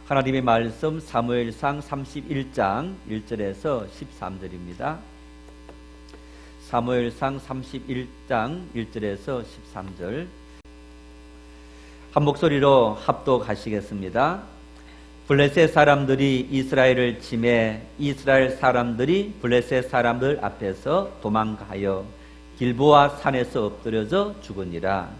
하나님의 말씀 사무엘상 31장 1절에서 13절입니다. 사무엘상 31장 1절에서 13절 한 목소리로 합독하시겠습니다. 블레셋 사람들이 이스라엘을 치매 이스라엘 사람들이 블레셋 사람들 앞에서 도망가여 길보아 산에서 엎드려져 죽으니라.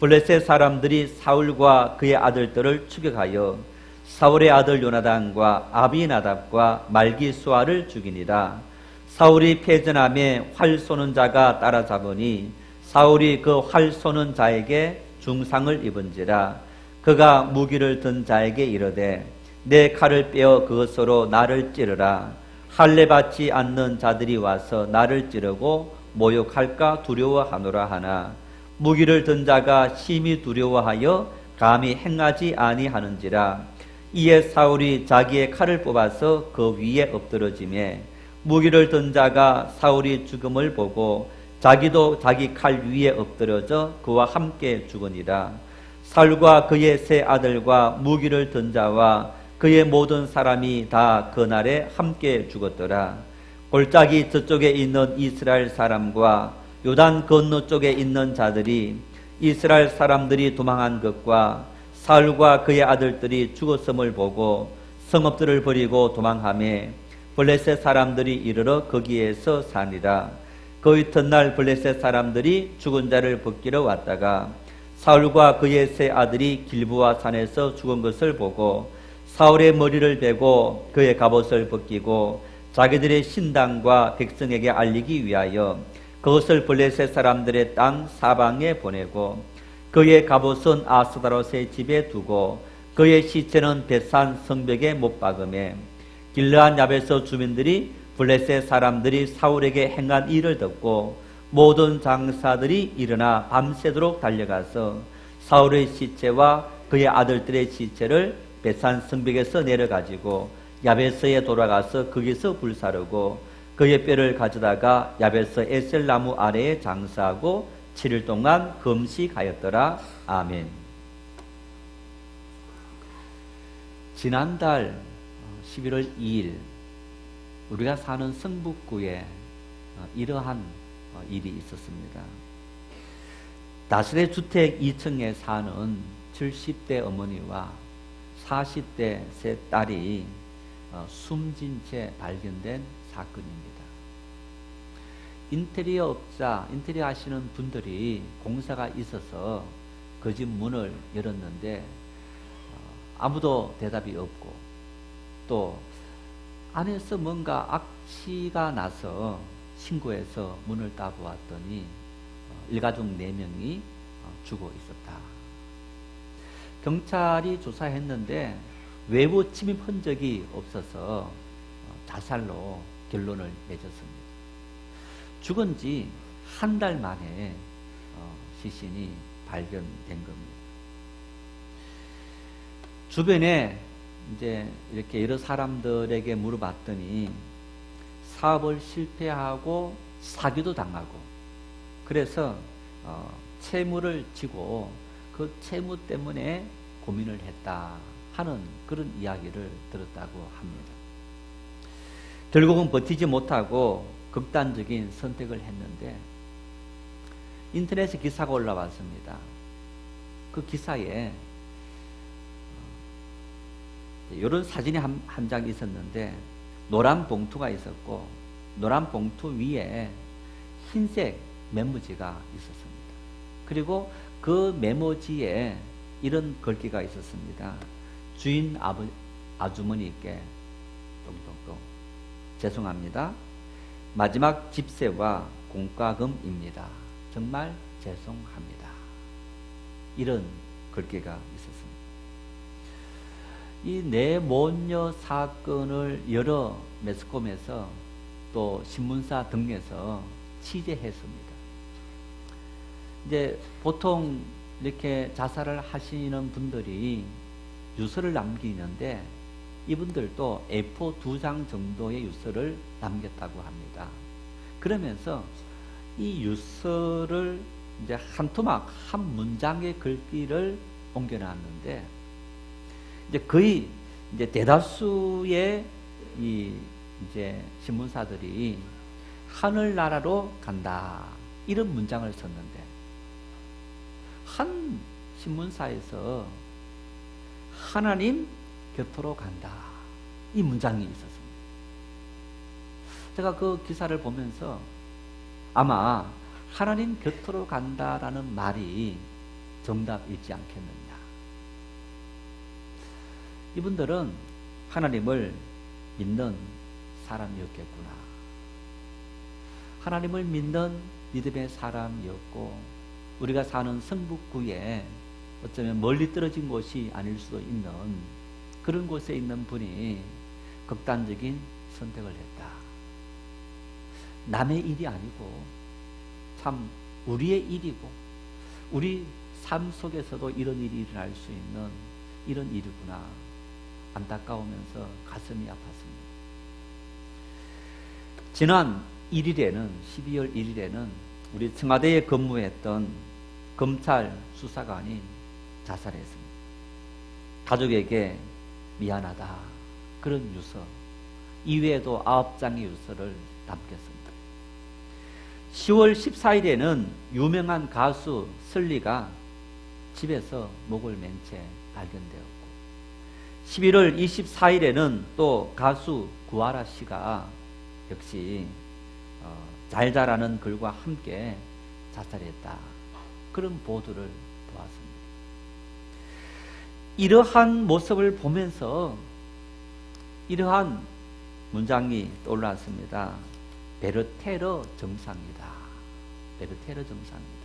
블레셋 사람들이 사울과 그의 아들들을 추격하여 사울의 아들 요나단과 아비나답과 말기수아를 죽이니라. 사울이 패전함에 활 쏘는 자가 따라잡으니 사울이 그 활 쏘는 자에게 중상을 입은지라. 그가 무기를 든 자에게 이르되 내 칼을 빼어 그것으로 나를 찌르라. 할례 받지 않는 자들이 와서 나를 찌르고 모욕할까 두려워하노라 하나 무기를 든 자가 심히 두려워하여 감히 행하지 아니하는지라. 이에 사울이 자기의 칼을 뽑아서 그 위에 엎드러지매 무기를 든 자가 사울이 죽음을 보고 자기도 자기 칼 위에 엎드러져 그와 함께 죽으니라. 사울과 그의 세 아들과 무기를 든 자와 그의 모든 사람이 다 그날에 함께 죽었더라. 골짜기 저쪽에 있는 이스라엘 사람과 요단 건너 쪽에 있는 자들이 이스라엘 사람들이 도망한 것과 사울과 그의 아들들이 죽었음을 보고 성읍들을 버리고 도망하며 블레셋 사람들이 이르러 거기에서 사니라. 그 이튿날 블레셋 사람들이 죽은 자를 벗기러 왔다가 사울과 그의 세 아들이 길보아 산에서 죽은 것을 보고 사울의 머리를 베고 그의 갑옷을 벗기고 자기들의 신당과 백성에게 알리기 위하여 그것을 블레셋 사람들의 땅 사방에 보내고 그의 갑옷은 아스다롯의 집에 두고 그의 시체는 벳산 성벽에 못 박음에 길르한 야베스 주민들이 블레셋 사람들이 사울에게 행한 일을 듣고 모든 장사들이 일어나 밤새도록 달려가서 사울의 시체와 그의 아들들의 시체를 벳산 성벽에서 내려가지고 야베스에 돌아가서 거기서 불사르고 그의 뼈를 가져다가 야베스 에셀나무 아래에 장사하고 7일 동안 금식하였더라. 아멘. 지난달 11월 2일 우리가 사는 성북구에 이러한 일이 있었습니다. 다스레 주택 2층에 사는 70대 어머니와 40대 세 딸이 숨진 채 발견된 사건입니다. 인테리어 업자, 인테리어 하시는 분들이 공사가 있어서 그 집 문을 열었는데 아무도 대답이 없고 또 안에서 뭔가 악취가 나서 신고해서 문을 따보았더니 일가족 4명이 죽어 있었다. 경찰이 조사했는데 외부 침입 흔적이 없어서 자살로 결론을 내렸습니다. 죽은 지 한 달 만에 시신이 발견된 겁니다. 주변에 이제 이렇게 여러 사람들에게 물어봤더니 사업을 실패하고 사기도 당하고 그래서 채무를 지고 그 채무 때문에 고민을 했다 하는 그런 이야기를 들었다고 합니다. 결국은 버티지 못하고 극단적인 선택을 했는데 인터넷에 기사가 올라왔습니다. 그 기사에 이런 사진이 한 장 있었는데 노란 봉투가 있었고 노란 봉투 위에 흰색 메모지가 있었습니다. 그리고 그 메모지에 이런 글귀가 있었습니다. 주인 아주머니께 똥똥똥 죄송합니다. 마지막 집세와 공과금입니다. 정말 죄송합니다. 이런 글귀가 있었습니다. 이 내모녀 사건을 여러 매스컴에서 또 신문사 등에서 취재했습니다. 이제 보통 이렇게 자살을 하시는 분들이 유서를 남기는데 이분들도 A4 2장 정도의 유서를 남겼다고 합니다. 그러면서 이 유서를 이제 한 토막, 한 문장의 글귀를 옮겨놨는데 이제 거의 이제 대다수의 이제 신문사들이 하늘나라로 간다 이런 문장을 썼는데 한 신문사에서 하나님 곁으로 간다 이 문장이 있었습니다. 제가 그 기사를 보면서 아마 하나님 곁으로 간다라는 말이 정답이지 않겠느냐. 이분들은 하나님을 믿는 사람이었겠구나. 하나님을 믿는 믿음의 사람이었고 우리가 사는 성북구에 어쩌면 멀리 떨어진 곳이 아닐 수도 있는 그런 곳에 있는 분이 극단적인 선택을 했다. 남의 일이 아니고 참 우리의 일이고 우리 삶 속에서도 이런 일이 일어날 수 있는 이런 일이구나. 안타까우면서 가슴이 아팠습니다. 지난 1일에는 12월 1일에는 우리 청와대에 근무했던 검찰 수사관이 자살했습니다. 가족에게 미안하다 그런 유서 이외에도 9장의 유서를 남겼습니다. 10월 14일에는 유명한 가수 설리가 집에서 목을 맨 채 발견되었고 11월 24일에는 또 가수 구하라 씨가 역시 잘 자라는 글과 함께 자살했다. 그런 보도를 보았습니다. 이러한 모습을 보면서 이러한 문장이 떠올랐습니다. 베르테르 정상이다. 베르테르 정상이다.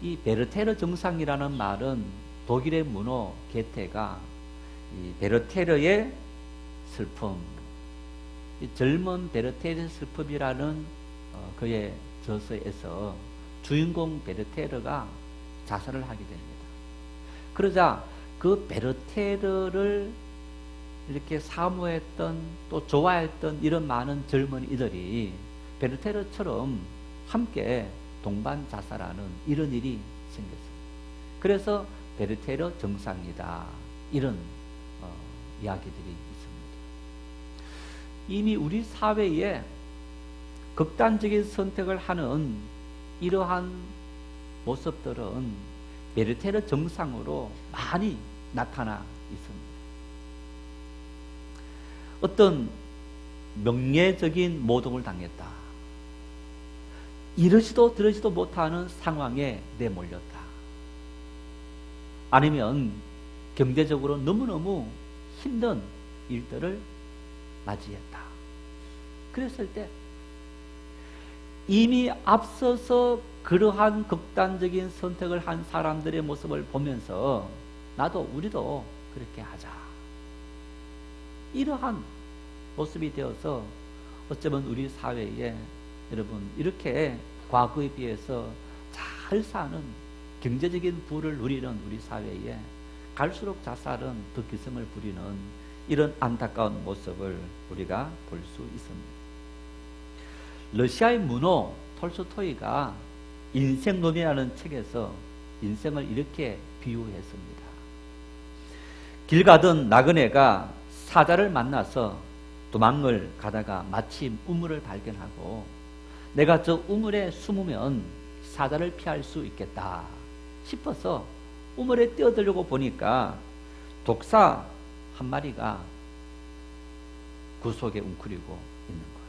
이 베르테르 정상이라는 말은 독일의 문호 게테가 이 베르테르의 슬픔, 이 젊은 베르테르의 슬픔이라는 그의 저서에서 주인공 베르테르가 자살을 하게 됩니다. 그러자 그 베르테르를 이렇게 사모했던 또 좋아했던 이런 많은 젊은이들이 베르테르처럼 함께 동반 자살하는 이런 일이 생겼습니다. 그래서 베르테르 정상이다 이런 이야기들이 있습니다. 이미 우리 사회에 극단적인 선택을 하는 이러한 모습들은 베르테르 정상으로 많이 나타나 있습니다. 어떤 명예적인 모독을 당했다. 이러지도 저러지도 못하는 상황에 내몰렸다. 아니면 경제적으로 너무너무 힘든 일들을 맞이했다. 그랬을 때 이미 앞서서 그러한 극단적인 선택을 한 사람들의 모습을 보면서 나도 우리도 그렇게 하자. 이러한 모습이 되어서 어쩌면 우리 사회에 여러분 이렇게 과거에 비해서 잘 사는 경제적인 부를 누리는 우리 사회에 갈수록 자살은 더 기승을 부리는 이런 안타까운 모습을 우리가 볼 수 있습니다. 러시아의 문호 톨스토이가 인생론이라는 책에서 인생을 이렇게 비유했습니다. 길 가던 나그네가 사자를 만나서 도망을 가다가 마침 우물을 발견하고 내가 저 우물에 숨으면 사자를 피할 수 있겠다 싶어서 우물에 뛰어들려고 보니까 독사 한 마리가 그 속에 웅크리고 있는 거예요.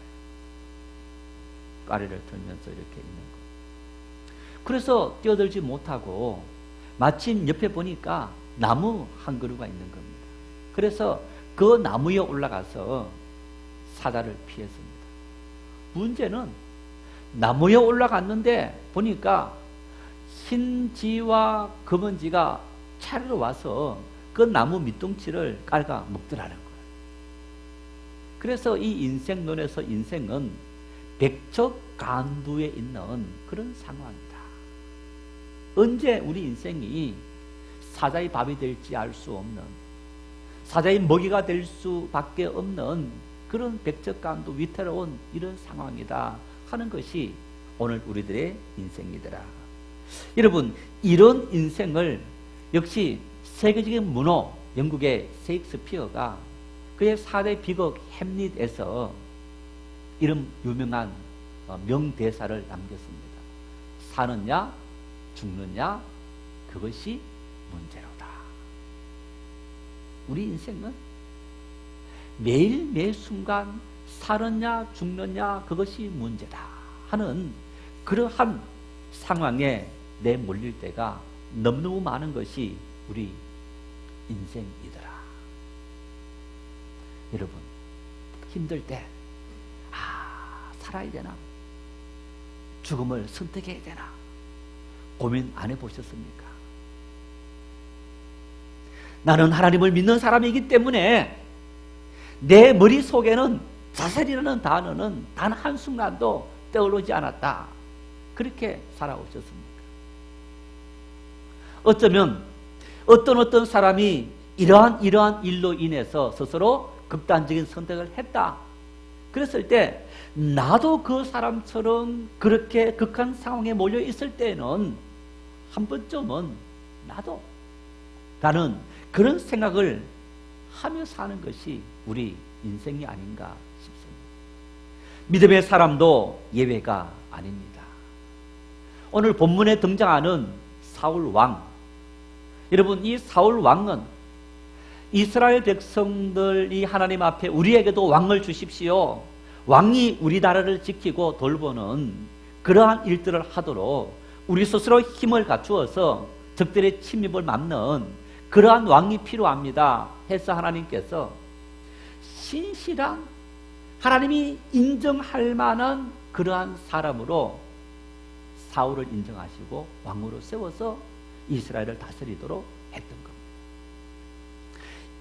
까리를 들면서 이렇게 있는 거예요. 그래서 뛰어들지 못하고 마침 옆에 보니까 나무 한 그루가 있는 겁니다. 그래서 그 나무에 올라가서 사자를 피했습니다. 문제는 나무에 올라갔는데 보니까 흰지와 검은지가 차례로 와서 그 나무 밑둥치를 깔아 먹더라는 거예요. 그래서 이 인생론에서 인생은 백척간두에 있는 그런 상황이다. 언제 우리 인생이 사자의 밥이 될지 알 수 없는, 사자의 먹이가 될 수밖에 없는 그런 백척간두 위태로운 이런 상황이다 하는 것이 오늘 우리들의 인생이더라. 여러분, 이런 인생을 역시 세계적인 문호, 영국의 셰익스피어가 그의 4대 비극 햄릿에서 이런 유명한 명대사를 남겼습니다. 사느냐 죽느냐 그것이 문제로다. 우리 인생은 매일 매 순간 사느냐 죽느냐 그것이 문제다 하는 그러한 상황에 내몰릴 때가 너무너무 많은 것이 우리 인생이더라. 여러분 힘들 때 살아야 되나? 죽음을 선택해야 되나? 고민 안 해보셨습니까? 나는 하나님을 믿는 사람이기 때문에 내 머릿속에는 자살이라는 단어는 단 한순간도 떠오르지 않았다. 그렇게 살아오셨습니까? 어쩌면 어떤 사람이 이러한 일로 인해서 스스로 극단적인 선택을 했다. 그랬을 때 나도 그 사람처럼 그렇게 극한 상황에 몰려 있을 때는 한 번쯤은 나도 라는 그런 생각을 하며 사는 것이 우리 인생이 아닌가 싶습니다. 믿음의 사람도 예외가 아닙니다. 오늘 본문에 등장하는 사울 왕, 여러분 이 사울 왕은 이스라엘 백성들이 하나님 앞에 우리에게도 왕을 주십시오, 왕이 우리나라를 지키고 돌보는 그러한 일들을 하도록 우리 스스로 힘을 갖추어서 적들의 침입을 막는 그러한 왕이 필요합니다 해서 하나님께서 신실한 하나님이 인정할 만한 그러한 사람으로 사울을 인정하시고 왕으로 세워서 이스라엘을 다스리도록 했던 겁니다.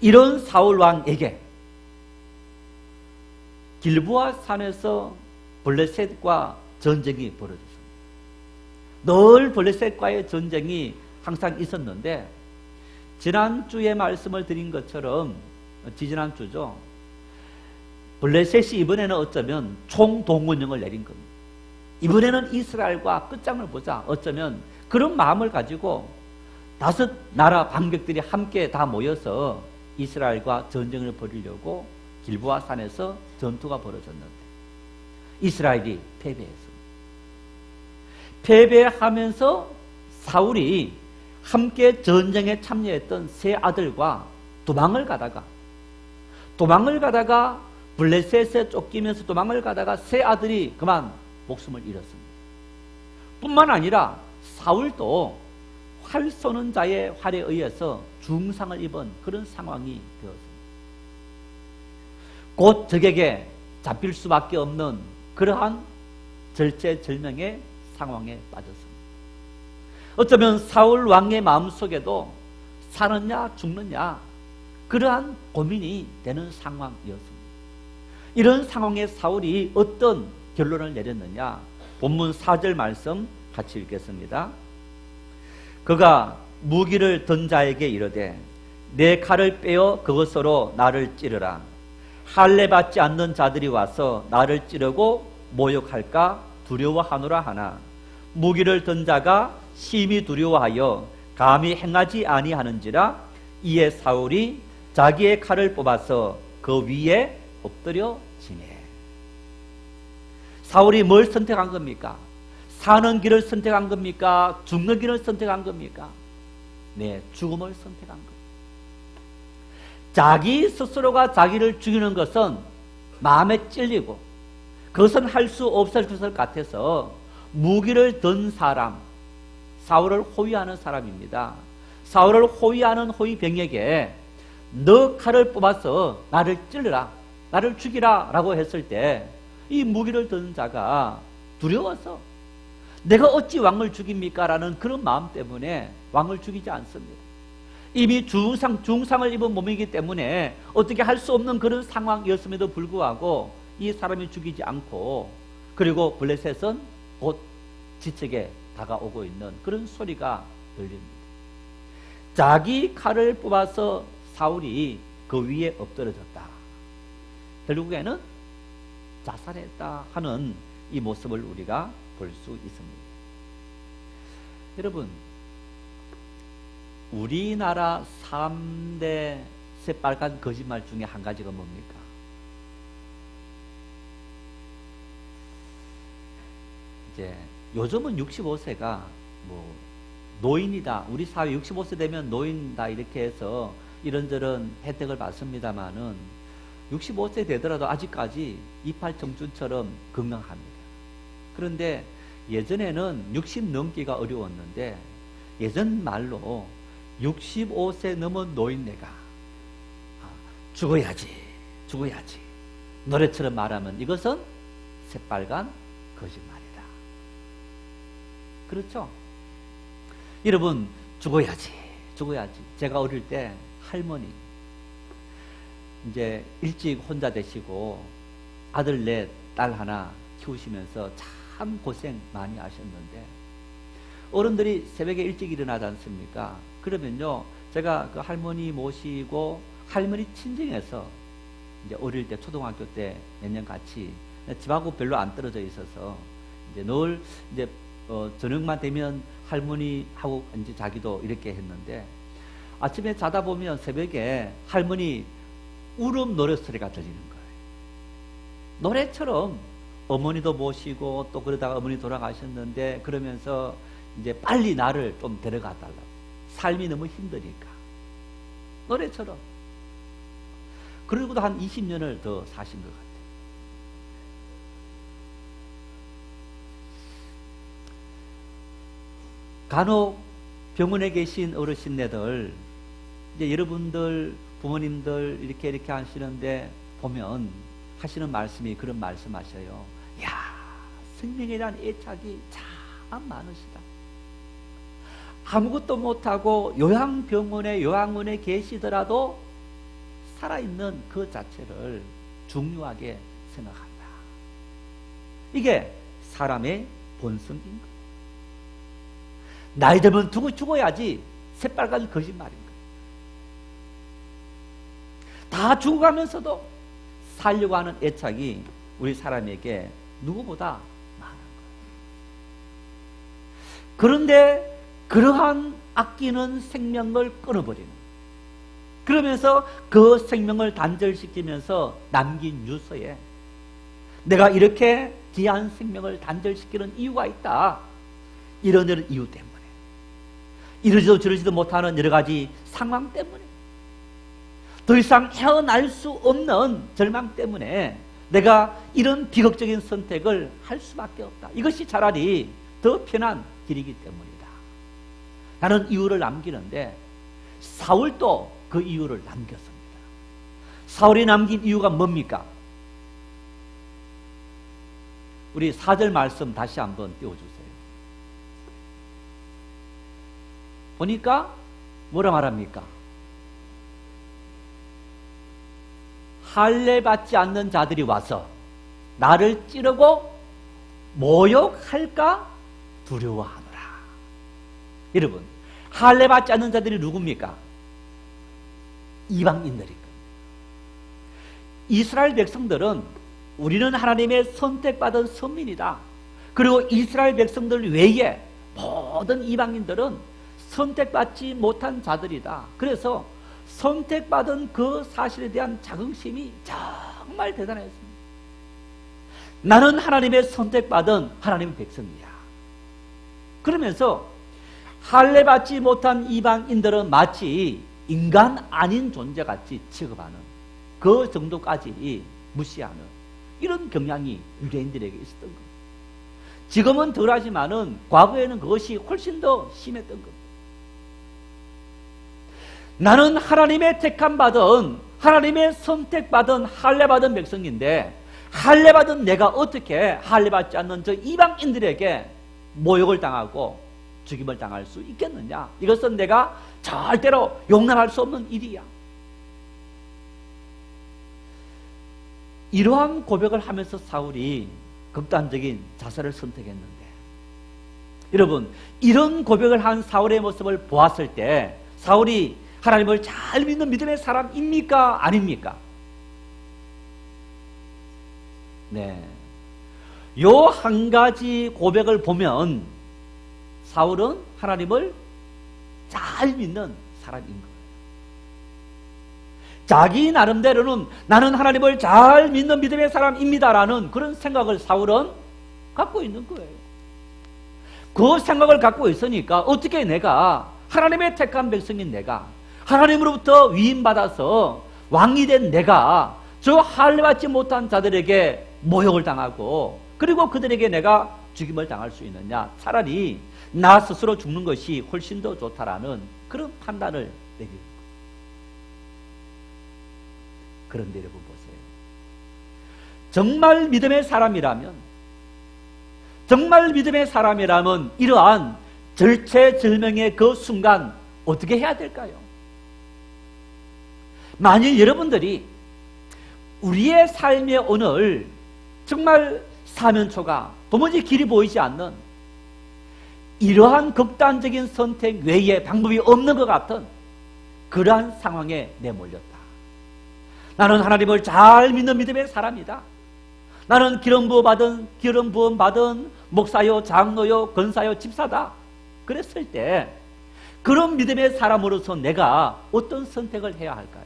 이런 사울 왕에게 길보아 산에서 블레셋과 전쟁이 벌어졌습니다. 늘 블레셋과의 전쟁이 항상 있었는데 지난주에 말씀을 드린 것처럼 지지난주죠. 블레셋이 이번에는 어쩌면 총동원령을 내린 겁니다. 이번에는 이스라엘과 끝장을 보자. 어쩌면 그런 마음을 가지고 5 나라 반격들이 함께 다 모여서 이스라엘과 전쟁을 벌이려고 길보아 산에서 전투가 벌어졌는데 이스라엘이 패배했습니다. 패배하면서 사울이 함께 전쟁에 참여했던 세 아들과 도망을 가다가 블레셋에 쫓기면서 도망을 가다가 세 아들이 그만 목숨을 잃었습니다. 뿐만 아니라 사울도 활 쏘는 자의 활에 의해서 중상을 입은 그런 상황이 되었습니다. 곧 적에게 잡힐 수밖에 없는 그러한 절체절명의 상황에 빠졌습니다. 어쩌면 사울 왕의 마음속에도 사느냐 죽느냐 그러한 고민이 되는 상황이었습니다. 이런 상황에 사울이 어떤 결론을 내렸느냐, 본문 4절 말씀 같이 읽겠습니다. 그가 무기를 든 자에게 이르되 내 칼을 빼어 그것으로 나를 찌르라. 할례 받지 않는 자들이 와서 나를 찌르고 모욕할까 두려워하노라 하나 무기를 든 자가 심히 두려워하여 감히 행하지 아니하는지라. 이에 사울이 자기의 칼을 뽑아서 그 위에 엎드려 지매. 사울이 뭘 선택한 겁니까? 사는 길을 선택한 겁니까? 죽는 길을 선택한 겁니까? 네, 죽음을 선택한 겁니다. 자기 스스로가 자기를 죽이는 것은 마음에 찔리고 그것은 할 수 없을 것을 같아서 무기를 든 사람, 사울을 호위하는 사람입니다. 사울을 호위하는 호위병에게 너 칼을 뽑아서 나를 찔러라, 나를 죽이라 라고 했을 때 이 무기를 든 자가 두려워서 내가 어찌 왕을 죽입니까? 라는 그런 마음 때문에 왕을 죽이지 않습니다. 이미 중상을 입은 몸이기 때문에 어떻게 할 수 없는 그런 상황이었음에도 불구하고 이 사람이 죽이지 않고, 그리고 블레셋은 곧 지책에 다가오고 있는 그런 소리가 들립니다. 자기 칼을 뽑아서 사울이 그 위에 엎드려졌다. 결국에는 자살했다 하는 이 모습을 우리가 볼 수 있습니다. 여러분, 우리나라 3대 새빨간 거짓말 중에 한 가지가 뭡니까? 이제 요즘은 65세가 뭐 노인이다. 우리 사회 65세 되면 노인다. 이렇게 해서 이런저런 혜택을 받습니다만은 65세 되더라도 아직까지 이팔 청춘처럼 건강합니다. 그런데 예전에는 60 넘기가 어려웠는데 예전 말로 65세 넘은 노인네가 죽어야지 노래처럼 말하면 이것은 새빨간 거짓말이다. 그렇죠? 여러분, 죽어야지. 제가 어릴 때 할머니 이제 일찍 혼자 되시고 아들 넷, 딸 하나 키우시면서 참 고생 많이 하셨는데 어른들이 새벽에 일찍 일어나지 않습니까? 그러면요, 제가 그 할머니 모시고 할머니 친정에서 이제 어릴 때 초등학교 때 몇 년 같이 집하고 별로 안 떨어져 있어서 이제 늘 이제 저녁만 되면 할머니하고 이제 자기도 이렇게 했는데 아침에 자다 보면 새벽에 할머니 울음 노래 소리가 들리는 거예요. 노래처럼 어머니도 모시고 또 그러다가 어머니 돌아가셨는데 그러면서 이제 빨리 나를 좀 데려가 달라고. 삶이 너무 힘드니까. 노래처럼. 그러고도 한 20년을 더 사신 것 같아요. 간혹 병원에 계신 어르신네들, 이제 여러분들, 부모님들 이렇게 하시는데 보면 하시는 말씀이 그런 말씀 하셔요. 야, 생명에 대한 애착이 참 많으시다. 아무것도 못하고 요양병원에, 요양원에 계시더라도 살아있는 그 자체를 중요하게 생각한다. 이게 사람의 본성인 거예요. 나이 들면 죽어야지 새빨간 거짓말인 거예요. 다 죽어가면서도 살려고 하는 애착이 우리 사람에게 누구보다 많은 거예요. 그런데 그러한 아끼는 생명을 끊어버리는, 그러면서 그 생명을 단절시키면서 남긴 유서에 내가 이렇게 귀한 생명을 단절시키는 이유가 있다. 이런 이유 때문에, 이러지도 저러지도 못하는 여러 가지 상황 때문에, 더 이상 헤어날 수 없는 절망 때문에 내가 이런 비극적인 선택을 할 수밖에 없다. 이것이 차라리 더 편한 길이기 때문이다. 나는 이유를 남기는데 사울도 그 이유를 남겼습니다. 사울이 남긴 이유가 뭡니까? 우리 4절 말씀 다시 한번 띄워주세요. 보니까 뭐라 말합니까? 할례 받지 않는 자들이 와서 나를 찌르고 모욕할까 두려워하노라. 여러분, 할례 받지 않는 자들이 누굽니까? 이방인들일 겁니다. 이스라엘 백성들은 우리는 하나님의 선택받은 선민이다. 그리고 이스라엘 백성들 외에 모든 이방인들은 선택받지 못한 자들이다. 그래서 선택받은 그 사실에 대한 자긍심이 정말 대단했습니다. 나는 하나님의 선택받은 하나님의 백성이야. 그러면서 할례 받지 못한 이방인들은 마치 인간 아닌 존재같이 취급하는, 그 정도까지 무시하는 이런 경향이 유대인들에게 있었던 겁니다. 지금은 덜하지만은 과거에는 그것이 훨씬 더 심했던 겁니다. 나는 하나님의 택함받은, 하나님의 선택받은 할례받은 백성인데 할례받은 내가 어떻게 할례받지 않는 저 이방인들에게 모욕을 당하고 죽임을 당할 수 있겠느냐? 이것은 내가 절대로 용납할 수 없는 일이야. 이러한 고백을 하면서 사울이 극단적인 자살을 선택했는데, 여러분, 이런 고백을 한 사울의 모습을 보았을 때 사울이 하나님을 잘 믿는 믿음의 사람입니까? 아닙니까? 네. 요 한 가지 고백을 보면 사울은 하나님을 잘 믿는 사람인 거예요. 자기 나름대로는 나는 하나님을 잘 믿는 믿음의 사람입니다라는 그런 생각을 사울은 갖고 있는 거예요. 그 생각을 갖고 있으니까 어떻게 내가 하나님의 택한 백성인 내가 하나님으로부터 위임받아서 왕이 된 내가 저 할례받지 못한 자들에게 모욕을 당하고 그리고 그들에게 내가 죽임을 당할 수 있느냐. 차라리 나 스스로 죽는 것이 훨씬 더 좋다라는 그런 판단을 내리는 거예요. 그런데 여러분 보세요. 정말 믿음의 사람이라면 이러한 절체절명의 그 순간 어떻게 해야 될까요? 만일 여러분들이 우리의 삶에 오늘 정말 사면초가 도무지 길이 보이지 않는 이러한 극단적인 선택 외에 방법이 없는 것 같은 그러한 상황에 내몰렸다. 나는 하나님을 잘 믿는 믿음의 사람이다. 나는 기름 부음 받은 목사요, 장로요, 권사요, 집사다. 그랬을 때 그런 믿음의 사람으로서 내가 어떤 선택을 해야 할까요?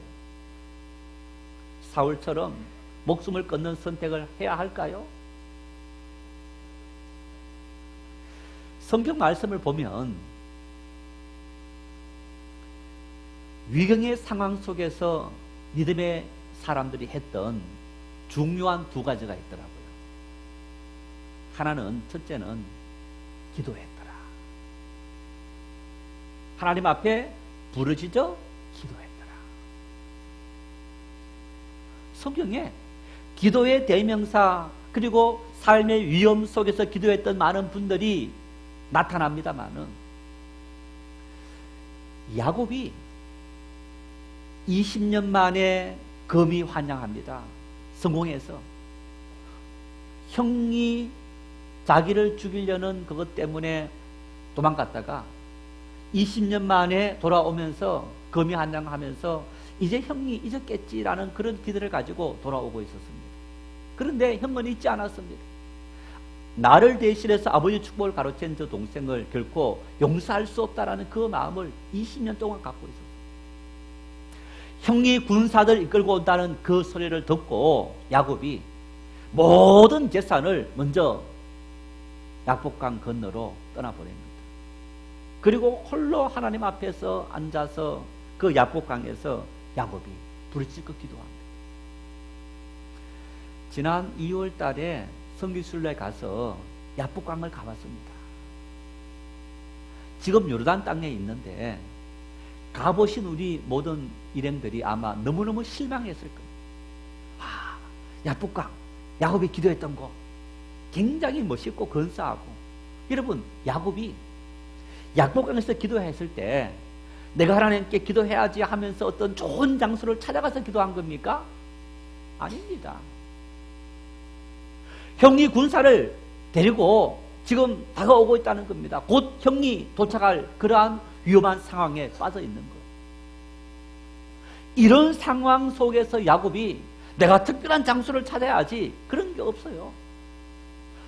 사울처럼 목숨을 끊는 선택을 해야 할까요? 성경 말씀을 보면 위경의 상황 속에서 믿음의 사람들이 했던 중요한 두 가지가 있더라고요. 하나는, 첫째는 기도했더라. 하나님 앞에 부르짖어 기도했더라. 성경에 기도의 대명사 그리고 삶의 위험 속에서 기도했던 많은 분들이 나타납니다마는 야곱이 20년 만에 금이 환영합니다. 성공해서 형이 자기를 죽이려는 그것 때문에 도망갔다가 20년 만에 돌아오면서 금이 환영하면서 이제 형이 잊었겠지라는 그런 기대를 가지고 돌아오고 있었습니다. 그런데 형은 잊지 않았습니다. 나를 대신해서 아버지 축복을 가로챈 저 동생을 결코 용서할 수 없다라는 그 마음을 20년 동안 갖고 있었어요. 형이 군사들 이끌고 온다는 그 소리를 듣고 야곱이 모든 재산을 먼저 약복강 건너로 떠나보냅니다. 그리고 홀로 하나님 앞에서 앉아서 그 약복강에서 야곱이 부르짖고 기도합니다. 지난 2월 달에 성기순례 가서 약복강을 가봤습니다. 지금 요르단 땅에 있는데 가보신 우리 모든 일행들이 아마 너무너무 실망했을 거예요. 약복강, 야곱이 기도했던 곳 굉장히 멋있고 근사하고, 여러분 야곱이 약복강에서 기도했을 때 내가 하나님께 기도해야지 하면서 어떤 좋은 장소를 찾아가서 기도한 겁니까? 아닙니다. 형이 군사를 데리고 지금 다가오고 있다는 겁니다. 곧 형이 도착할 그러한 위험한 상황에 빠져 있는 거예요. 이런 상황 속에서 야곱이 내가 특별한 장소를 찾아야지 그런 게 없어요.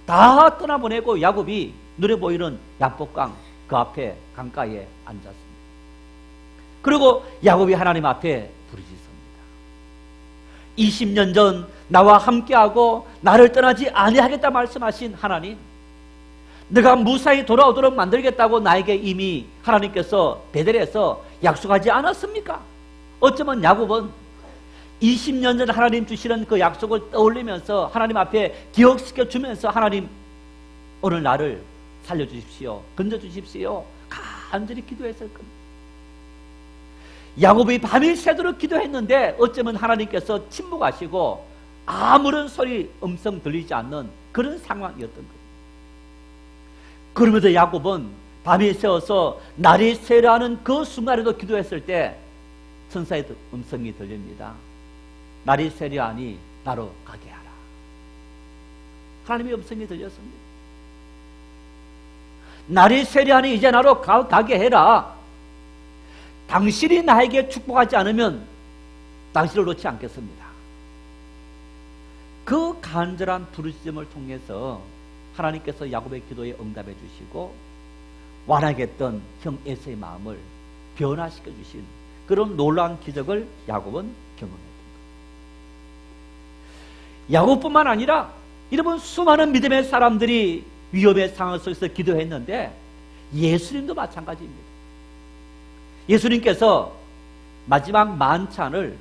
다 떠나보내고 야곱이 눈에 보이는 약복강 그 앞에 강가에 앉았습니다. 그리고 야곱이 하나님 앞에 부르짖습니다. 20년 전 나와 함께하고 나를 떠나지 아니하겠다 말씀하신 하나님, 내가 무사히 돌아오도록 만들겠다고 나에게 이미 하나님께서 베델에서 약속하지 않았습니까? 어쩌면 야곱은 20년 전 하나님 주시는 그 약속을 떠올리면서 하나님 앞에 기억시켜 주면서 하나님 오늘 나를 살려주십시오, 건져주십시오 간절히 기도했을 겁니다. 야곱이 밤이 새도록 기도했는데 어쩌면 하나님께서 침묵하시고 아무런 소리 음성 들리지 않는 그런 상황이었던 거예요. 그러면서 야곱은 밤이 새어서 날이 새려하는 그 순간에도 기도했을 때 천사의 음성이 들립니다. 날이 새려하니 나로 가게 하라. 하나님의 음성이 들렸습니다. 날이 새려하니 이제 나로 가게 해라. 당신이 나에게 축복하지 않으면 당신을 놓지 않겠습니다. 그 간절한 부르짖음을 통해서 하나님께서 야곱의 기도에 응답해 주시고 완악했던 형 에서의 마음을 변화시켜 주신 그런 놀라운 기적을 야곱은 경험했던 거예요. 야곱뿐만 아니라 여러분 수많은 믿음의 사람들이 위험의 상황 속에서 기도했는데 예수님도 마찬가지입니다. 예수님께서 마지막 만찬을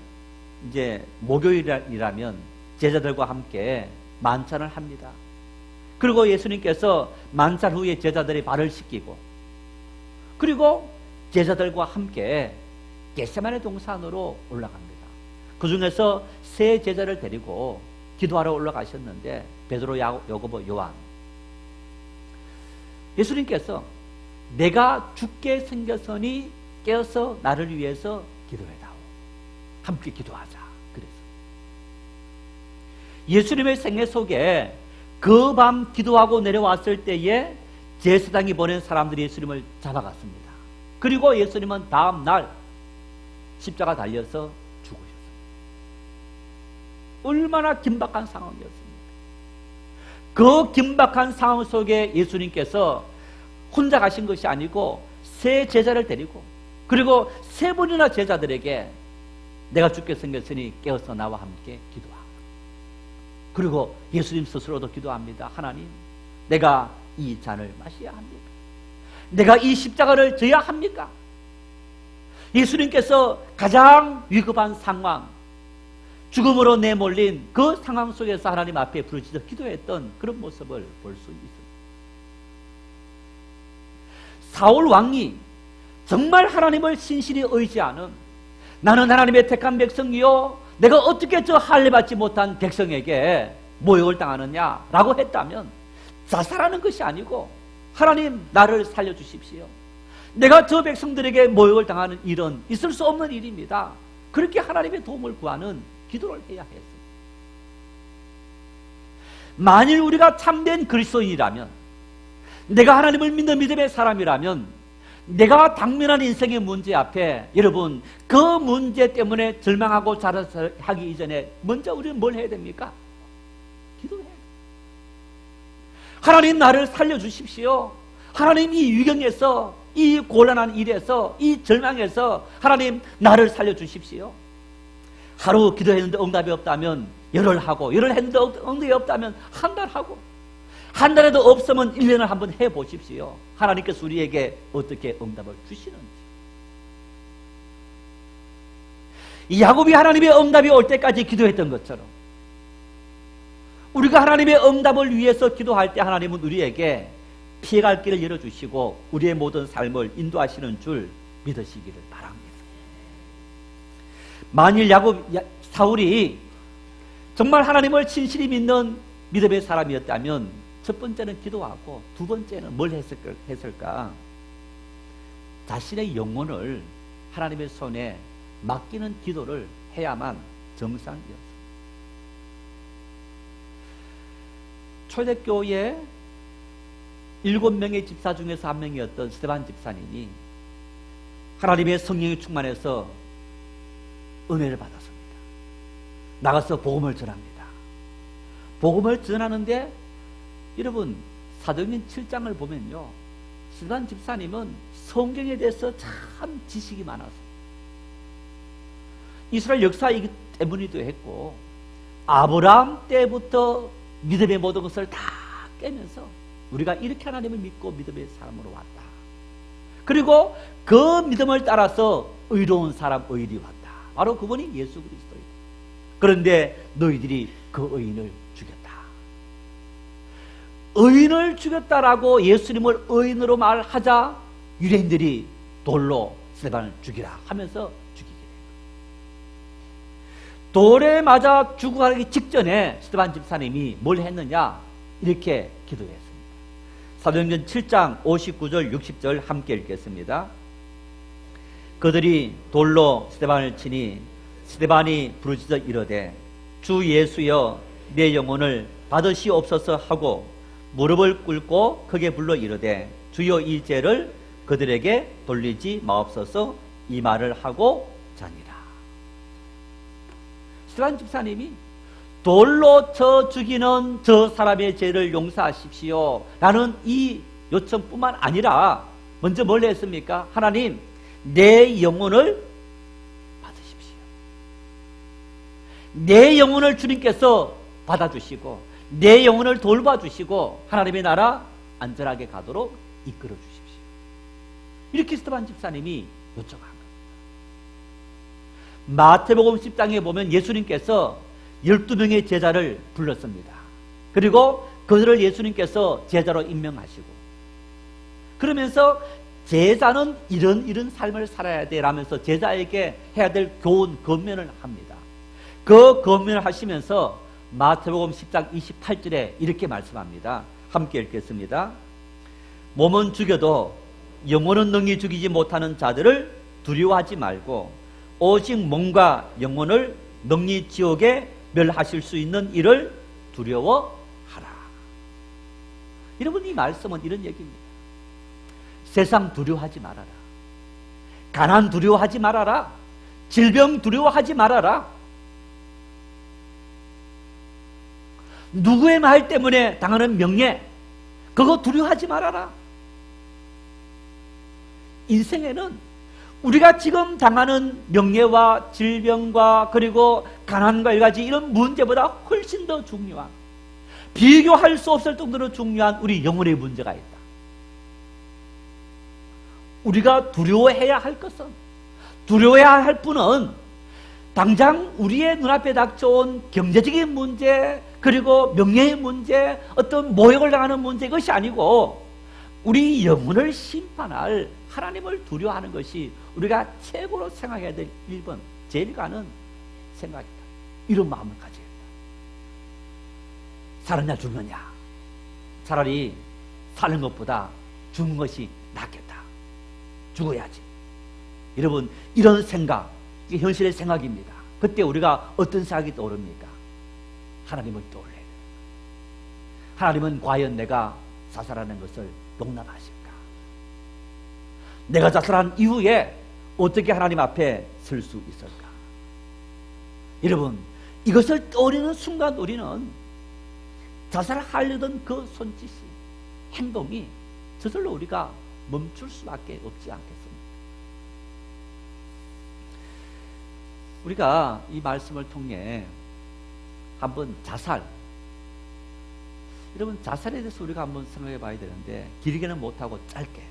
이제 목요일이라면 제자들과 함께 만찬을 합니다. 그리고 예수님께서 만찬 후에 제자들의 발을 씻기고 그리고 제자들과 함께 겟세마네 동산으로 올라갑니다. 그 중에서 세 제자를 데리고 기도하러 올라가셨는데 베드로, 야고보, 요한. 예수님께서 내가 죽게 생겼으니 깨어서 나를 위해서 기도해다오. 함께 기도하자. 그래서 예수님의 생애 속에 그 밤 기도하고 내려왔을 때에 제사장이 보낸 사람들이 예수님을 잡아갔습니다. 그리고 예수님은 다음 날 십자가 달려서 죽으셨습니다. 얼마나 긴박한 상황이었습니까? 그 긴박한 상황 속에 예수님께서 혼자 가신 것이 아니고 세 제자를 데리고 그리고 세 번이나 제자들에게 내가 죽게 생겼으니 깨어서 나와 함께 기도하라. 그리고 예수님 스스로도 기도합니다. 하나님, 내가 이 잔을 마셔야 합니까? 내가 이 십자가를 져야 합니까? 예수님께서 가장 위급한 상황, 죽음으로 내몰린 그 상황 속에서 하나님 앞에 부르짖어 기도했던 그런 모습을 볼 수 있습니다. 사울 왕이 정말 하나님을 신실히 의지하는 나는 하나님의 택한 백성이요 내가 어떻게 저 할례 받지 못한 백성에게 모욕을 당하느냐라고 했다면 자살하는 것이 아니고 하나님 나를 살려주십시오. 내가 저 백성들에게 모욕을 당하는 일은 있을 수 없는 일입니다. 그렇게 하나님의 도움을 구하는 기도를 해야 했습니다. 만일 우리가 참된 그리스도인이라면 내가 하나님을 믿는 믿음의 사람이라면 내가 당면한 인생의 문제 앞에 여러분 그 문제 때문에 절망하고 자살하기 이전에 먼저 우리는 뭘 해야 됩니까? 기도해야 돼요. 하나님 나를 살려주십시오. 하나님 이 위경에서 이 곤란한 일에서 이 절망에서 하나님 나를 살려주십시오. 하루 기도했는데 응답이 없다면 열흘 하고 열흘 했는데 응답이 없다면 한 달 하고 한 달에도 없으면 1년을 한번 해보십시오. 하나님께서 우리에게 어떻게 응답을 주시는지. 이 야곱이 하나님의 응답이 올 때까지 기도했던 것처럼 우리가 하나님의 응답을 위해서 기도할 때 하나님은 우리에게 피해갈 길을 열어주시고 우리의 모든 삶을 인도하시는 줄 믿으시기를 바랍니다. 만일 사울이 정말 하나님을 진실히 믿는 믿음의 사람이었다면 첫 번째는 기도하고 두 번째는 뭘 했을까? 자신의 영혼을 하나님의 손에 맡기는 기도를 해야만 정상이었습니다. 초대교회 7명의 집사 중에서 한 명이었던 스데반 집사님이 하나님의 성령이 충만해서 은혜를 받았습니다. 나가서 복음을 전합니다. 복음을 전하는데 여러분 사도행전 7장을 보면요 스데반 집사님은 성경에 대해서 참 지식이 많아서 이스라엘 역사이기 때문이기도 했고 아브라함 때부터 믿음의 모든 것을 다 깨면서 우리가 이렇게 하나님을 믿고 믿음의 사람으로 왔다. 그리고 그 믿음을 따라서 의로운 사람 의인이 왔다. 바로 그분이 예수 그리스도이다. 그런데 너희들이 그 의인을 죽였다. 의인을 죽였다라고 예수님을 의인으로 말하자 유대인들이 돌로 스데반을 죽이라 하면서 죽이게 됩니다. 돌에 맞아 죽어가기 직전에 스데반 집사님이 뭘 했느냐 이렇게 기도했습니다. 사도행전 7장 59절 60절 함께 읽겠습니다. 그들이 돌로 스데반을 치니 스데반이 부르짖어 이르되 주 예수여 내 영혼을 받으시옵소서 하고 무릎을 꿇고 크게 불러 이르되 주여 이 죄를 그들에게 돌리지 마옵소서 이 말을 하고 자니라. 스데반 집사님이 돌로 쳐 죽이는 저 사람의 죄를 용서하십시오 라는 이 요청뿐만 아니라 먼저 뭘 했습니까? 하나님 내 영혼을 받으십시오. 내 영혼을 주님께서 받아주시고 내 영혼을 돌봐주시고 하나님의 나라 안전하게 가도록 이끌어 주십시오. 이렇게 스테반 집사님이 요청한 겁니다. 마태복음 10장에 보면 예수님께서 12명의 제자를 불렀습니다. 그리고 그들을 예수님께서 제자로 임명하시고 그러면서 제자는 이런 삶을 살아야 돼 라면서 제자에게 해야 될 교훈, 권면을 합니다. 그 권면을 하시면서 마태복음 10장 28절에 이렇게 말씀합니다. 함께 읽겠습니다. 몸은 죽여도 영혼은 능히 죽이지 못하는 자들을 두려워하지 말고 오직 몸과 영혼을 능히 지옥에 멸하실 수 있는 일을 두려워하라. 여러분, 이 말씀은 이런 얘기입니다. 세상 두려워하지 말아라. 가난 두려워하지 말아라. 질병 두려워하지 말아라. 누구의 말 때문에 당하는 명예, 그거 두려워하지 말아라. 인생에는 우리가 지금 당하는 명예와 질병과 그리고 가난과 일가지 이런 문제보다 훨씬 더 중요한, 비교할 수 없을 정도로 중요한 우리 영혼의 문제가 있다. 우리가 두려워해야 할 것은, 두려워해야 할 분은 당장 우리의 눈앞에 닥쳐온 경제적인 문제, 그리고 명예의 문제, 어떤 모욕을 당하는 문제, 이것이 아니고 우리 영혼을 심판할 하나님을 두려워하는 것이 우리가 최고로 생각해야 될 1번, 제일 가는 생각이다. 이런 마음을 가져야 합니다. 살았냐 죽느냐, 차라리 사는 것보다 죽는 것이 낫겠다. 죽어야지. 여러분, 이런 생각, 이게 현실의 생각입니다. 그때 우리가 어떤 생각이 떠오릅니까? 하나님을 떠올려야 돼요. 하나님은 과연 내가 자살하는 것을 용납하실까? 내가 자살한 이후에 어떻게 하나님 앞에 설 수 있을까? 여러분, 이것을 떠올리는 순간 우리는 자살하려던 그 손짓이, 행동이 저절로 우리가 멈출 수밖에 없지 않겠습니까? 우리가 이 말씀을 통해 한번 자살, 여러분, 자살에 대해서 우리가 한번 생각해 봐야 되는데, 길게는 못하고 짧게,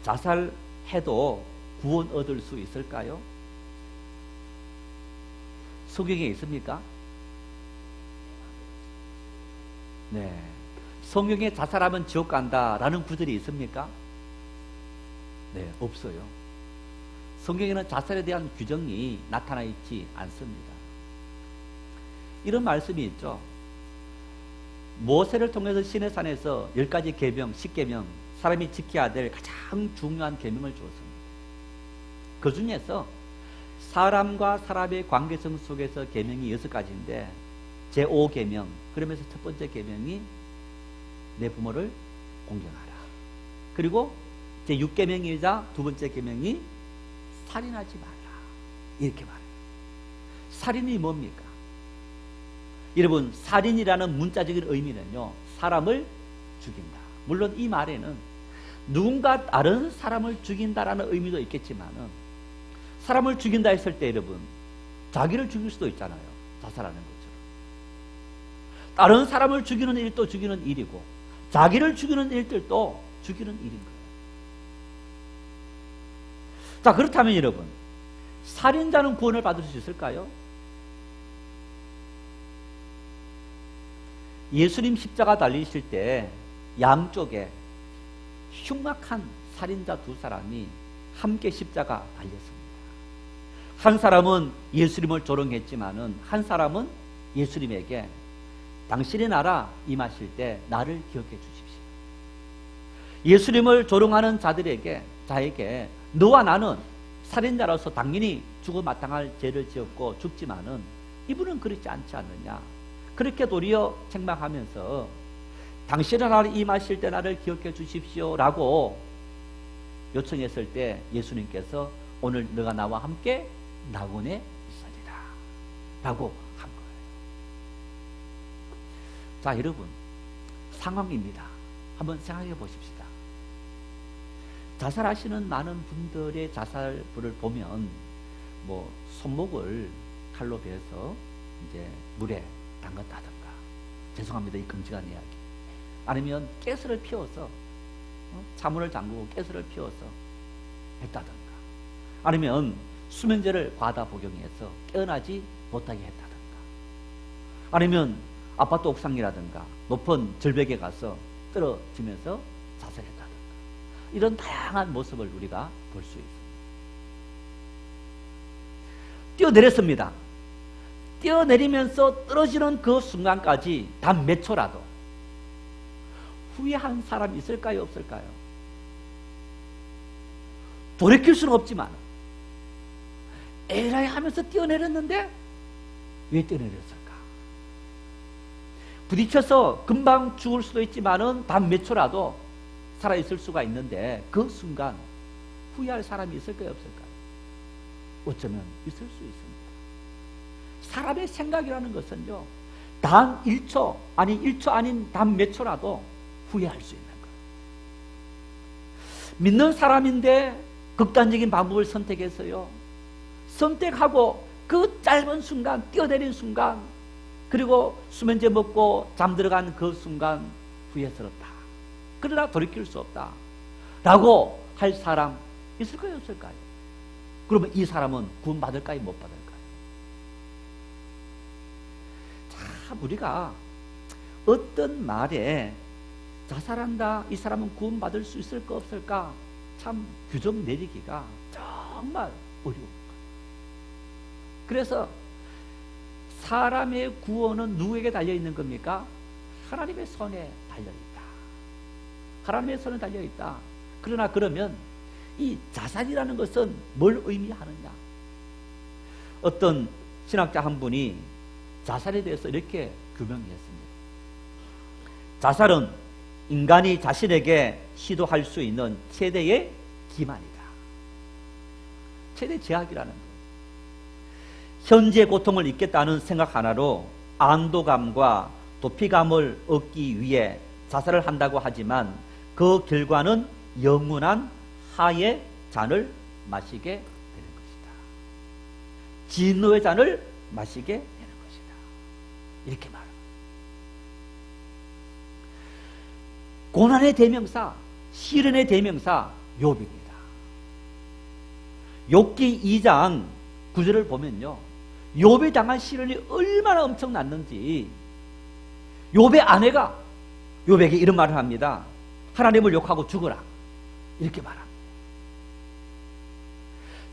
자살해도 구원 얻을 수 있을까요? 성경에 있습니까? 네. 성경에 자살하면 지옥 간다라는 구절이 있습니까? 네, 없어요. 성경에는 자살에 대한 규정이 나타나 있지 않습니다. 이런 말씀이 있죠. 모세를 통해서 시내산에서 10가지 계명, 10계명, 사람이 지켜야 될 가장 중요한 계명을 주었습니다. 그 중에서 사람과 사람의 관계성 속에서 계명이 6가지인데 제5계명, 그러면서 첫 번째 계명이 내 부모를 공경하라. 그리고 제6계명이자 두 번째 계명이 살인하지 말라. 이렇게 말해요. 살인이 뭡니까? 여러분, 살인이라는 문자적인 의미는요, 사람을 죽인다. 물론 이 말에는 누군가 다른 사람을 죽인다라는 의미도 있겠지만은, 사람을 죽인다 했을 때 여러분, 자기를 죽일 수도 있잖아요. 자살하는 것처럼. 다른 사람을 죽이는 일도 죽이는 일이고, 자기를 죽이는 일들도 죽이는 일인 거예요. 자, 그렇다면 여러분, 살인자는 구원을 받을 수 있을까요? 예수님 십자가 달리실 때 양쪽에 흉악한 살인자 2사람이 함께 십자가 달렸습니다. 한 사람은 예수님을 조롱했지만은 한 사람은 예수님에게 당신의 나라 임하실 때 나를 기억해 주십시오. 예수님을 조롱하는 자에게 너와 나는 살인자로서 당연히 죽어 마땅할 죄를 지었고 죽지만은 이분은 그렇지 않지 않느냐. 그렇게 도리어 책망하면서 당신의 나라를 임하실 때 나를 기억해 주십시오 라고 요청했을 때 예수님께서 오늘 너가 나와 함께 낙원에 있으리라 라고 한 거예요. 자, 여러분, 상황입니다. 한번 생각해 보십시다. 자살하시는 많은 분들의 자살부를 보면 뭐 손목을 칼로 베어서 이제 물에 담갔다든가, 죄송합니다, 이 금지한 이야기, 아니면 가스를 피워서 차문을 잠그고 가스를 피워서 했다든가, 아니면 수면제를 과다 복용해서 깨어나지 못하게 했다든가, 아니면 아파트 옥상이라든가 높은 절벽에 가서 떨어지면서 자살했다든가, 이런 다양한 모습을 우리가 볼 수 있습니다. 뛰어내렸습니다. 뛰어내리면서 떨어지는 그 순간까지 단 몇 초라도 후회한 사람이 있을까요, 없을까요? 돌이킬 수는 없지만 에라이 하면서 뛰어내렸는데 왜 뛰어내렸을까? 부딪혀서 금방 죽을 수도 있지만은 단 몇 초라도 살아있을 수가 있는데 그 순간 후회할 사람이 있을까요, 없을까요? 어쩌면 있을 수 있습니다. 사람의 생각이라는 것은요, 단 1초, 아니 1초 아닌 단 몇 초라도 후회할 수 있는 거예요. 믿는 사람인데 극단적인 방법을 선택해서요, 선택하고 그 짧은 순간, 뛰어내린 순간, 그리고 수면제 먹고 잠들어간 그 순간 후회스럽다, 그러나 돌이킬 수 없다 라고 할 사람 있을까요, 없을까요? 그러면 이 사람은 구원받을까요, 못 받을까요? 참, 우리가 어떤 말에 자살한다, 이 사람은 구원받을 수 있을까 없을까, 참 규정 내리기가 정말 어려워요. 그래서 사람의 구원은 누구에게 달려있는 겁니까? 하나님의 손에 달려있다. 하나님의 손에 달려있다. 그러나 그러면 이 자살이라는 것은 뭘 의미하느냐? 어떤 신학자 한 분이 자살에 대해서 이렇게 규명했습니다. 자살은 인간이 자신에게 시도할 수 있는 최대의 기만이다. 최대 제약이라는 것. 현재 고통을 잊겠다는 생각 하나로 안도감과 도피감을 얻기 위해 자살을 한다고 하지만 그 결과는 영원한 하의 잔을 마시게 되는 것이다. 진노의 잔을 마시게 되는 것이다. 이렇게 말합니다. 고난의 대명사, 시련의 대명사 욥입니다. 욥기 2장 9절을 보면요, 욥이 당한 시련이 얼마나 엄청났는지 욥의 아내가 욥에게 이런 말을 합니다. 하나님을 욕하고 죽어라, 이렇게 말합니다.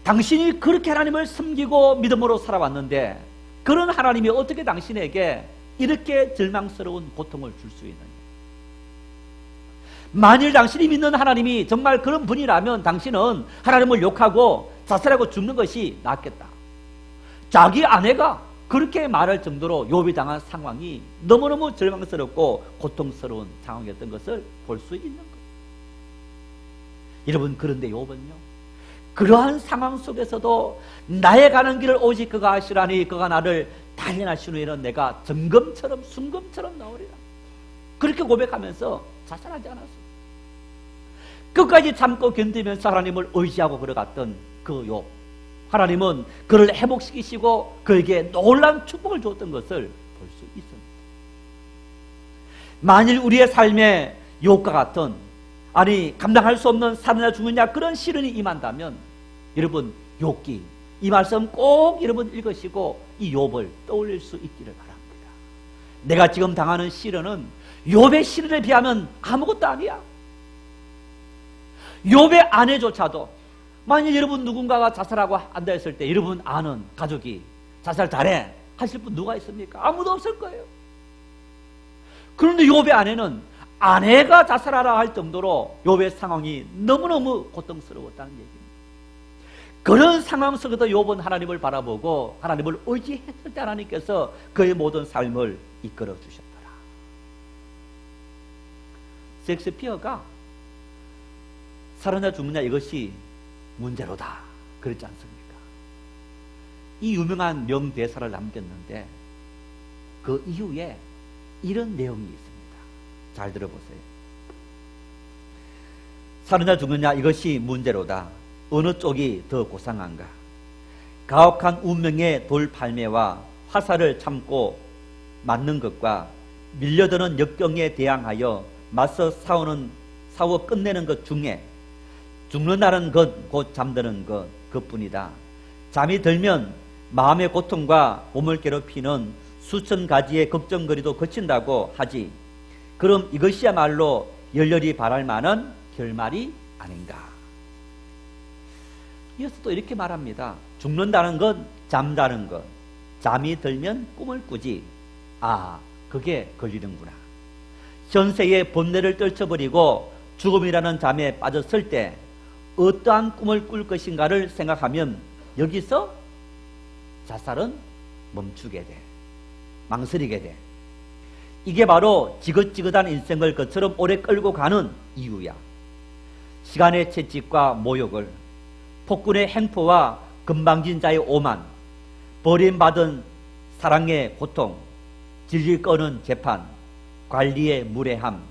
당신이 그렇게 하나님을 섬기고 믿음으로 살아왔는데 그런 하나님이 어떻게 당신에게 이렇게 절망스러운 고통을 줄 수 있느냐? 만일 당신이 믿는 하나님이 정말 그런 분이라면 당신은 하나님을 욕하고 자살하고 죽는 것이 낫겠다. 자기 아내가 그렇게 말할 정도로 욥이 당한 상황이 너무너무 절망스럽고 고통스러운 상황이었던 것을 볼 수 있는 거예요. 여러분, 그런데 욥은요, 그러한 상황 속에서도 나의 가는 길을 오직 그가 아시라니 그가 나를 단련하신 후에는 내가 점검처럼 순금처럼 나오리라, 그렇게 고백하면서 자살하지 않았어요. 끝까지 참고 견디면서 하나님을 의지하고 걸어갔던 그 욥, 하나님은 그를 회복시키시고 그에게 놀라운 축복을 주었던 것을 볼 수 있습니다. 만일 우리의 삶에 욥과 같은, 아니 감당할 수 없는 사느냐 죽느냐 그런 시련이 임한다면 여러분, 욥기 이 말씀 꼭 여러분 읽으시고 이 욥을 떠올릴 수 있기를 바랍니다. 내가 지금 당하는 시련은 욥의 시련에 비하면 아무것도 아니야. 욥의 아내조차도, 만일 여러분 누군가가 자살하고 한다 했을 때 여러분 아는 가족이 자살 잘해 하실 분 누가 있습니까? 아무도 없을 거예요. 그런데 욥의 아내는 아내가 자살하라 할 정도로 욥의 상황이 너무너무 고통스러웠다는 얘기입니다. 그런 상황 속에서 욥은 하나님을 바라보고 하나님을 의지했을 때 하나님께서 그의 모든 삶을 이끌어 주셨더라. 셰익스피어가 살았냐 죽느냐 이것이 문제로다 그랬지 않습니까? 이 유명한 명대사를 남겼는데 그 이후에 이런 내용이 있습니다. 잘 들어보세요. 사느냐 죽느냐 이것이 문제로다. 어느 쪽이 더 고상한가? 가혹한 운명의 돌팔매와 화살을 참고 맞는 것과 밀려드는 역경에 대항하여 맞서 싸워 끝내는 것 중에 죽는다는 것, 곧 잠드는 것, 그뿐이다. 잠이 들면 마음의 고통과 몸을 괴롭히는 수천 가지의 걱정거리도 그친다고 하지. 그럼 이것이야말로 열렬히 바랄 만한 결말이 아닌가? 이어서 또 이렇게 말합니다. 죽는다는 것, 잠자는 것. 잠이 들면 꿈을 꾸지. 아, 그게 걸리는구나. 현세의 본뇌를 떨쳐버리고 죽음이라는 잠에 빠졌을 때 어떠한 꿈을 꿀 것인가를 생각하면 여기서 자살은 멈추게 돼. 망설이게 돼. 이게 바로 지긋지긋한 인생을 그처럼 오래 끌고 가는 이유야. 시간의 채찍과 모욕을, 폭군의 행포와 건방진 자의 오만, 버림받은 사랑의 고통, 질질 꺼는 재판, 관리의 무례함,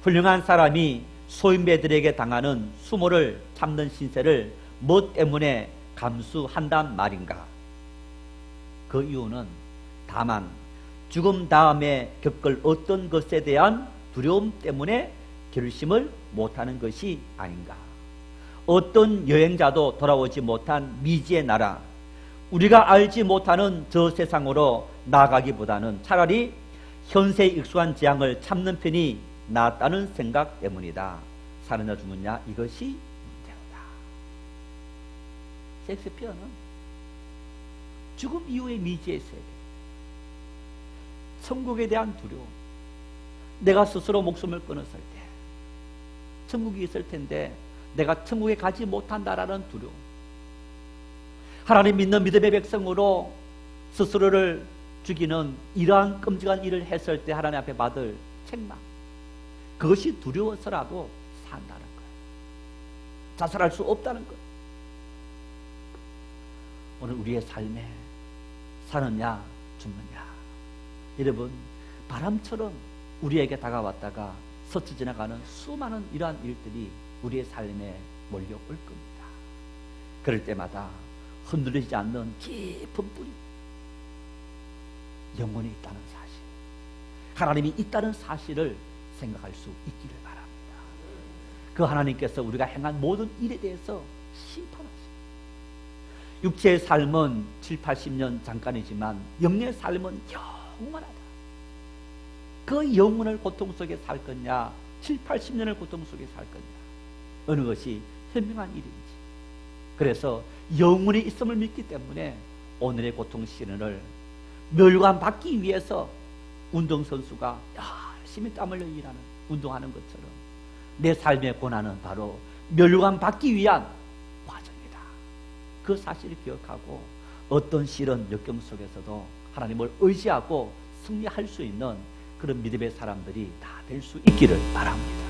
훌륭한 사람이 소인배들에게 당하는 수모를 참는 신세를 뭐 때문에 감수한단 말인가? 그 이유는 다만 죽음 다음에 겪을 어떤 것에 대한 두려움 때문에 결심을 못하는 것이 아닌가? 어떤 여행자도 돌아오지 못한 미지의 나라, 우리가 알지 못하는 저 세상으로 나아가기보다는 차라리 현세에 익숙한 재앙을 참는 편이 낫다는 생각 때문이다. 사느냐 죽느냐 이것이 문제로다. 셰익스피어는 죽음 이후의 미지의 세계, 천국에 대한 두려움, 내가 스스로 목숨을 끊었을 때 천국이 있을 텐데 내가 천국에 가지 못한다라는 두려움, 하나님 믿는 믿음의 백성으로 스스로를 죽이는 이러한 끔찍한 일을 했을 때 하나님 앞에 받을 책망, 그것이 두려워서라도 산다는 거예요. 자살할 수 없다는 거예요. 오늘 우리의 삶에 사느냐 죽느냐, 여러분 바람처럼 우리에게 다가왔다가 스쳐 지나가는 수많은 이러한 일들이 우리의 삶에 몰려올 겁니다. 그럴 때마다 흔들리지 않는 깊은 뿌리, 영혼이 있다는 사실, 하나님이 있다는 사실을 생각할 수 있기를 바랍니다. 그 하나님께서 우리가 행한 모든 일에 대해서 심판하십니다. 육체의 삶은 7, 80년 잠깐이지만 영의 삶은 영원하다. 그 영혼을 고통 속에 살 거냐, 7, 80년을 고통 속에 살 거냐, 어느 것이 현명한 일인지. 그래서 영혼이 있음을 믿기 때문에 오늘의 고통 시련을 멸관받기 위해서 운동선수가 열심히 땀 흘려 일하는, 운동하는 것처럼 내 삶의 고난은 바로 멸관받기 위한 과정이다. 그 사실을 기억하고 어떤 시련 역경 속에서도 하나님을 의지하고 승리할 수 있는 그런 믿음의 사람들이 다 될 수 있기를 바랍니다.